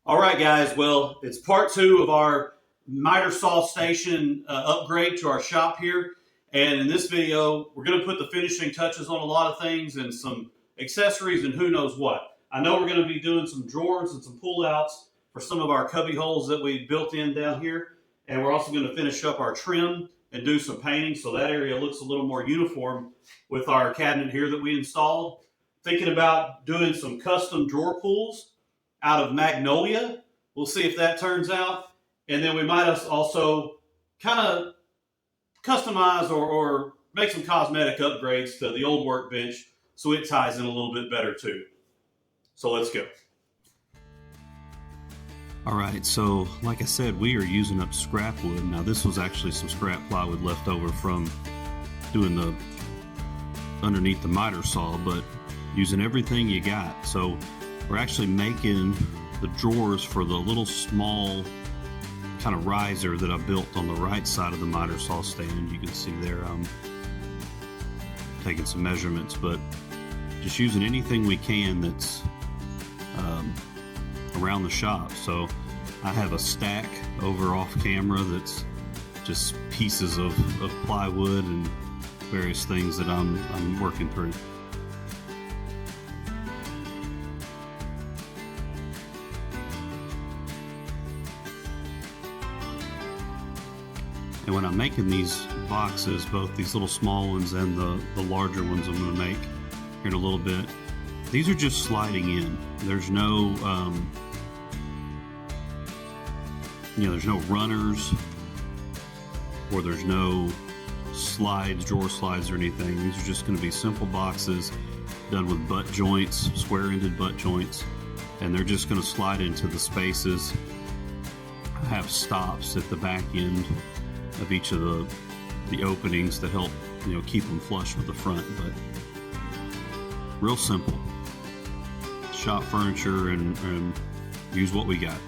All right, guys. Well, it's part two of our miter saw station upgrade to our shop here. And in this video, we're going to put the finishing touches on a lot of things and some accessories and who knows what. I know we're going to be doing some drawers and some pull outs for some of our cubby holes that we built in down here. And we're also going to finish up our trim and do some painting so that area looks a little more uniform with our cabinet here that we installed. Thinking about doing some custom drawer pulls out of Magnolia. We'll see if that turns out. And then we might also kind of customize or make some cosmetic upgrades to the old workbench so it ties in a little bit better too. So let's go. All right, so like I said, we are using up scrap wood. Now this was actually some scrap plywood left over from doing the underneath the miter saw, but using everything you got. So we're actually making the drawers for the little small kind of riser that I built on the right side of the miter saw stand. You can see there I'm taking some measurements, but just using anything we can that's around the shop. So I have a stack over off camera that's just pieces of plywood and various things that I'm working through. And when I'm making these boxes, both these little small ones and the larger ones I'm going to make here in a little bit, these are just sliding in. There's no, there's no runners or there's no slides, drawer slides or anything. These are just going to be simple boxes done with butt joints, square-ended butt joints, and they're just going to slide into the spaces. I have stops at the back end of each of the openings to help keep them flush with the front, but real simple shop furniture and use what we got.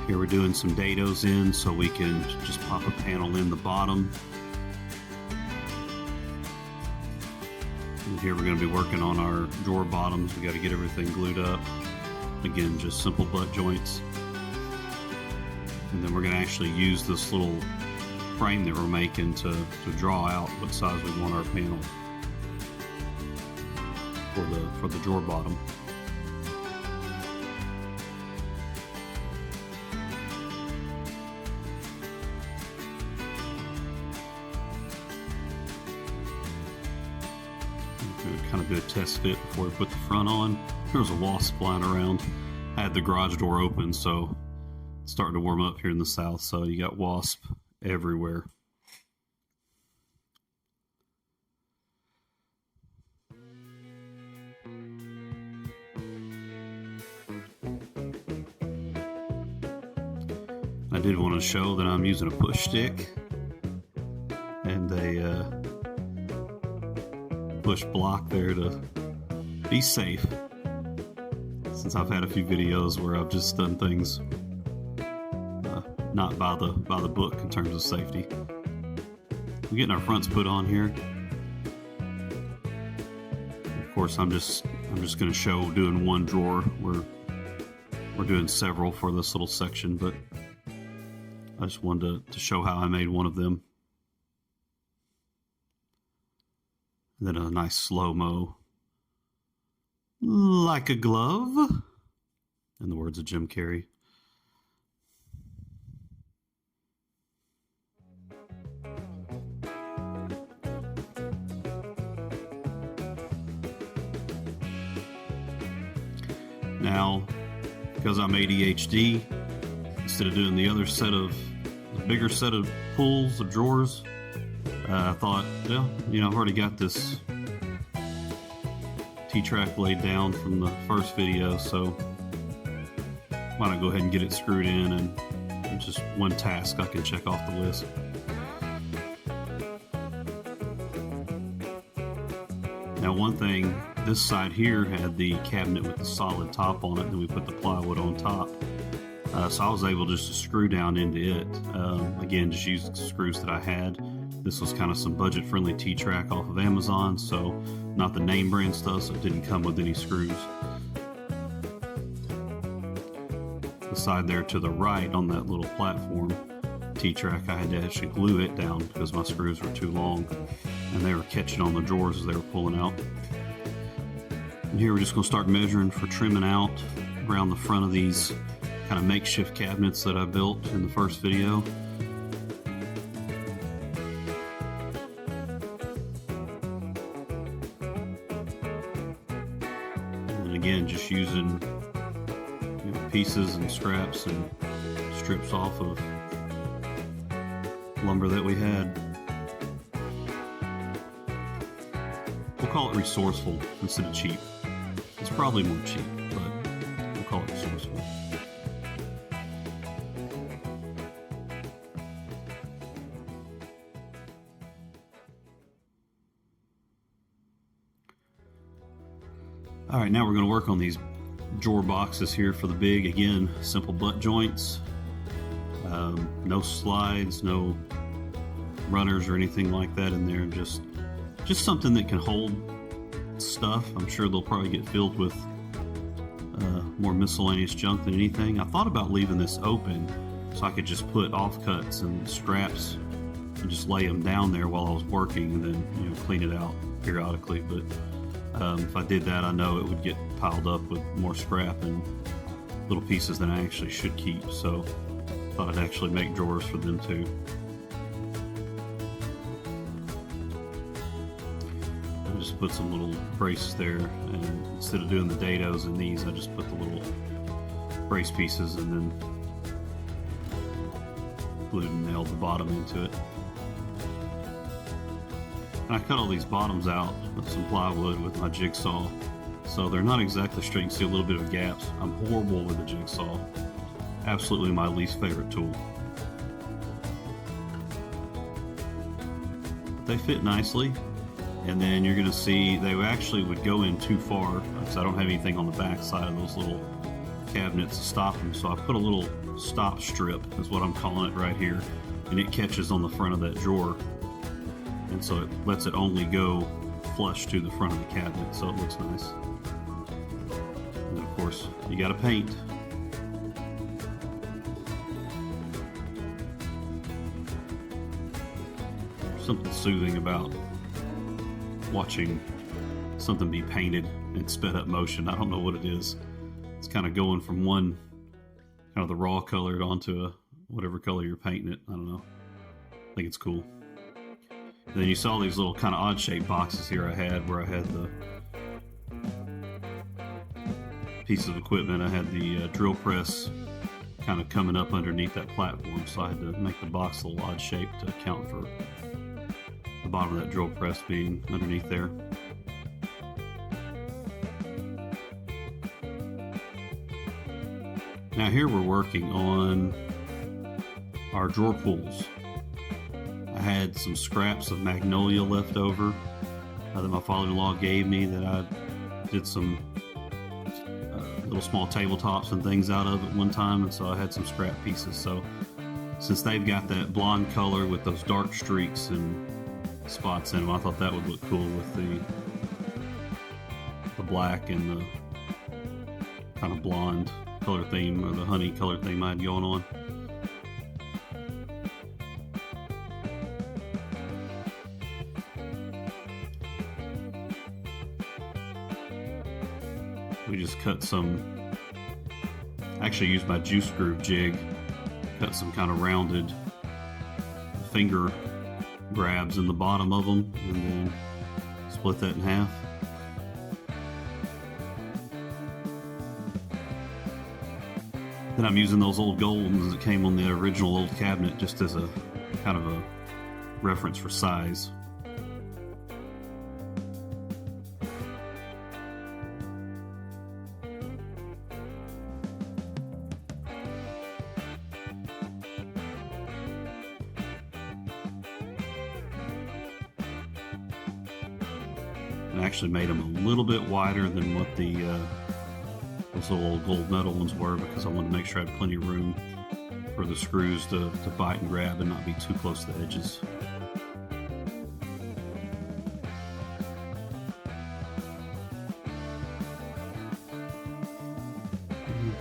Here we're doing some dados in so we can just pop a panel in the bottom. And here we're going to be working on our drawer bottoms. We got to get everything glued up. Again, just simple butt joints. And then we're going to actually use this little frame that we're making to draw out what size we want our panel for the drawer bottom. Kind of do a test fit before we put the front on. There was a wasp flying around. I had the garage door open, so it's starting to warm up here in the south, so you got wasp everywhere. I did want to show that I'm using a push stick and a push block there to be safe, since I've had a few videos where I've just done things not by the book in terms of safety. We're getting our fronts put on here. Of course, I'm just going to show doing one drawer. We're doing several for this little section, but I just wanted to show how I made one of them. And then a nice slow-mo, like a glove, in the words of Jim Carrey. Now, because I'm ADHD, instead of doing the bigger set of pulls of drawers, I thought, well, I've already got this T-track laid down from the first video, so why not go ahead and get it screwed in, and just one task I can check off the list. Now, one thing, this side here had the cabinet with the solid top on it, and then we put the plywood on top. So I was able just to screw down into it. Again, just use the screws that I had. This was kind of some budget-friendly T-track off of Amazon, so not the name brand stuff, so it didn't come with any screws. The side there to the right on that little platform T-track, I had to actually glue it down because my screws were too long and they were catching on the drawers as they were pulling out. And here we're just going to start measuring for trimming out around the front of these kind of makeshift cabinets that I built in the first video. And again, just using pieces and scraps and strips off of lumber that we had. We'll call it resourceful instead of cheap. It's probably more cheap, but we'll call it resourceful. All right, now we're going to work on these drawer boxes here for the big. Again, simple butt joints, no slides, no runners or anything like that in there. Just something that can hold stuff. I'm sure they'll probably get filled with more miscellaneous junk than anything. I thought about leaving this open so I could just put offcuts and scraps and just lay them down there while I was working, and then clean it out periodically. But if I did that, I know it would get piled up with more scrap and little pieces than I actually should keep. So I thought I'd actually make drawers for them too. I just put some little braces there, and instead of doing the dados in these, I just put the little brace pieces and then glued and nailed the bottom into it. And I cut all these bottoms out with some plywood with my jigsaw, so they're not exactly straight. You can see a little bit of gaps. I'm horrible with a jigsaw. Absolutely my least favorite tool. They fit nicely, and then you're going to see they actually would go in too far because I don't have anything on the back side of those little cabinets to stop them. So I put a little stop strip, is what I'm calling it right here, and it catches on the front of that drawer. And so it lets it only go flush to the front of the cabinet, so it looks nice. And then of course, you gotta paint. There's something soothing about watching something be painted in sped up motion. I don't know what it is. It's kind of going from one, kind of the raw color onto a whatever color you're painting it. I don't know. I think it's cool. And then you saw these little kind of odd shaped boxes here I had, where I had the piece of equipment. I had the drill press kind of coming up underneath that platform, so I had to make the box a little odd shaped to account for the bottom of that drill press being underneath there. Now here we're working on our drawer pulls. I had some scraps of Magnolia left over that my father-in-law gave me, that I did some little small tabletops and things out of at one time, and so I had some scrap pieces. So since they've got that blonde color with those dark streaks and spots in them, I thought that would look cool with the black and the kind of blonde color theme, or the honey color theme I had going on. We just cut some, actually used my juice groove jig, cut some kind of rounded finger grabs in the bottom of them, and then split that in half. Then I'm using those old gold ones that came on the original old cabinet just as a kind of a reference for size. I actually made them a little bit wider than what the those old gold metal ones were, because I wanted to make sure I had plenty of room for the screws to bite and grab and not be too close to the edges.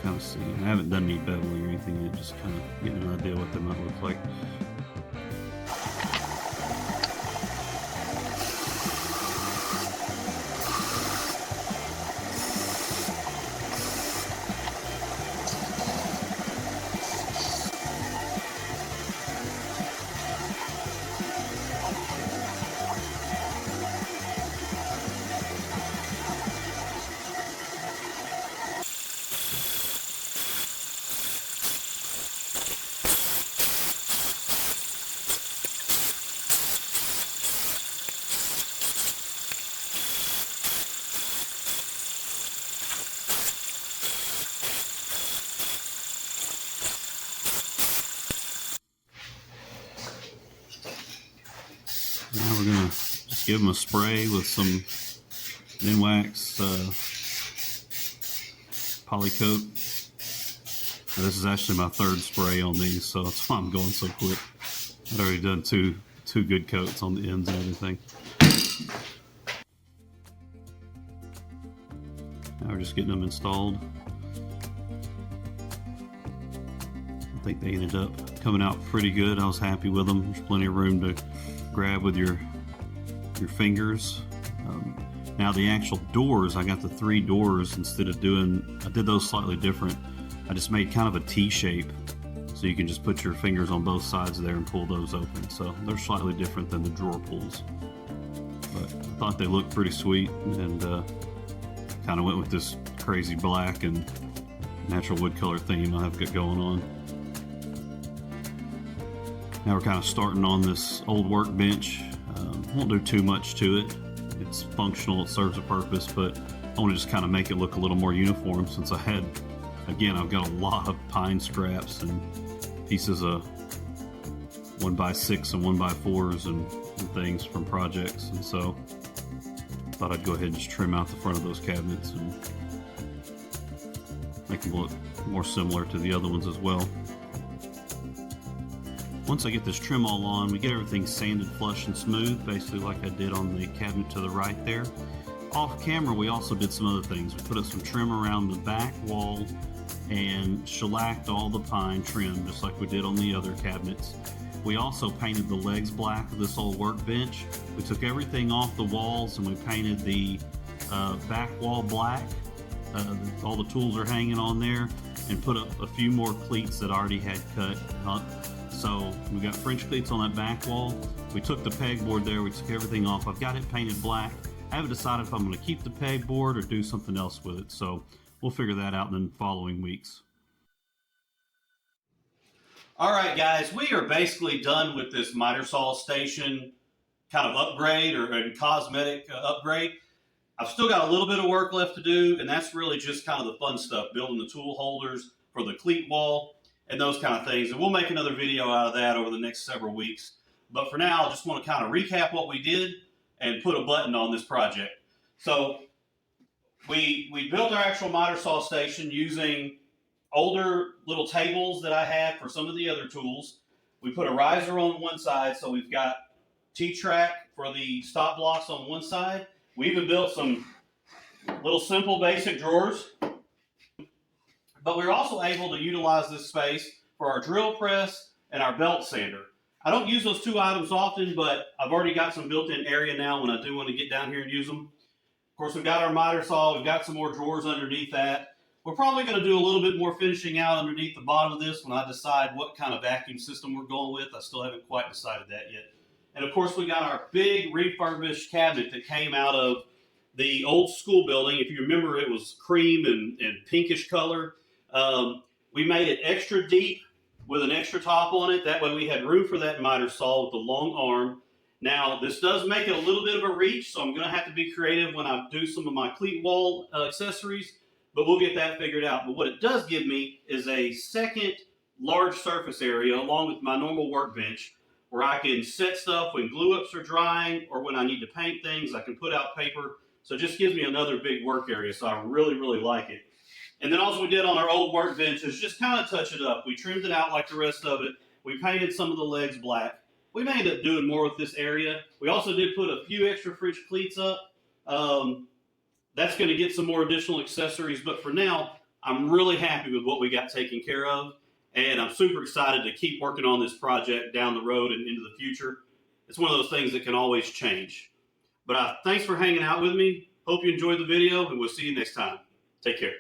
kind of see. I haven't done any beveling or anything yet, just kind of getting an idea what they might look like. Now we're going to just give them a spray with some Minwax Polycoat. Now, this is actually my third spray on these, so that's why I'm going so quick. I've already done two good coats on the ends and everything. Now we're just getting them installed. I think they ended up coming out pretty good. I was happy with them. There's plenty of room to grab with your fingers. Now the actual doors, I got the 3 doors instead of I did those slightly different. I just made kind of a T shape, so you can just put your fingers on both sides there and pull those open. So they're slightly different than the drawer pulls. But I thought they looked pretty sweet, and kind of went with this crazy black and natural wood color theme I've got going on. Now we're kind of starting on this old workbench. Won't do too much to it. It's functional, it serves a purpose, but I want to just kind of make it look a little more uniform, since I've got a lot of pine scraps and pieces of 1x6 and 1x4s and things from projects, and so I thought I'd go ahead and just trim out the front of those cabinets and make them look more similar to the other ones as well. Once I get this trim all on, we get everything sanded flush and smooth, basically like I did on the cabinet to the right there. Off camera, we also did some other things. We put up some trim around the back wall and shellacked all the pine trim, just like we did on the other cabinets. We also painted the legs black of this old workbench. We took everything off the walls and we painted the back wall black. All the tools are hanging on there, and put up a few more cleats that I already had cut. So we got French cleats on that back wall. We took the pegboard there, we took everything off. I've got it painted black. I haven't decided if I'm going to keep the pegboard or do something else with it, so we'll figure that out in the following weeks. All right, guys, we are basically done with this miter saw station kind of upgrade or cosmetic upgrade. I've still got a little bit of work left to do, and that's really just kind of the fun stuff, building the tool holders for the cleat wall and those kind of things. And we'll make another video out of that over the next several weeks. But for now, I just want to kind of recap what we did and put a button on this project. So we built our actual miter saw station using older little tables that I had for some of the other tools. We put a riser on one side, so we've got T-track for the stop blocks on one side. We even built some little simple basic drawers. But we're also able to utilize this space for our drill press and our belt sander. I don't use those 2 items often, but I've already got some built-in area now when I do want to get down here and use them. Of course, we've got our miter saw. We've got some more drawers underneath that. We're probably going to do a little bit more finishing out underneath the bottom of this when I decide what kind of vacuum system we're going with. I still haven't quite decided that yet. And of course, we got our big refurbished cabinet that came out of the old school building. If you remember, it was cream and pinkish color. We made it extra deep with an extra top on it. That way we had room for that miter saw with the long arm. Now, this does make it a little bit of a reach, so I'm going to have to be creative when I do some of my cleat wall accessories, but we'll get that figured out. But what it does give me is a second large surface area along with my normal workbench where I can set stuff when glue-ups are drying or when I need to paint things. I can put out paper. So it just gives me another big work area, so I really, really like it. And then also we did on our old workbench is just kind of touch it up. We trimmed it out like the rest of it. We painted some of the legs black. We may end up doing more with this area. We also did put a few extra French cleats up. That's going to get some more additional accessories, but for now, I'm really happy with what we got taken care of, and I'm super excited to keep working on this project down the road and into the future. It's one of those things that can always change. But thanks for hanging out with me. Hope you enjoyed the video, and we'll see you next time. Take care.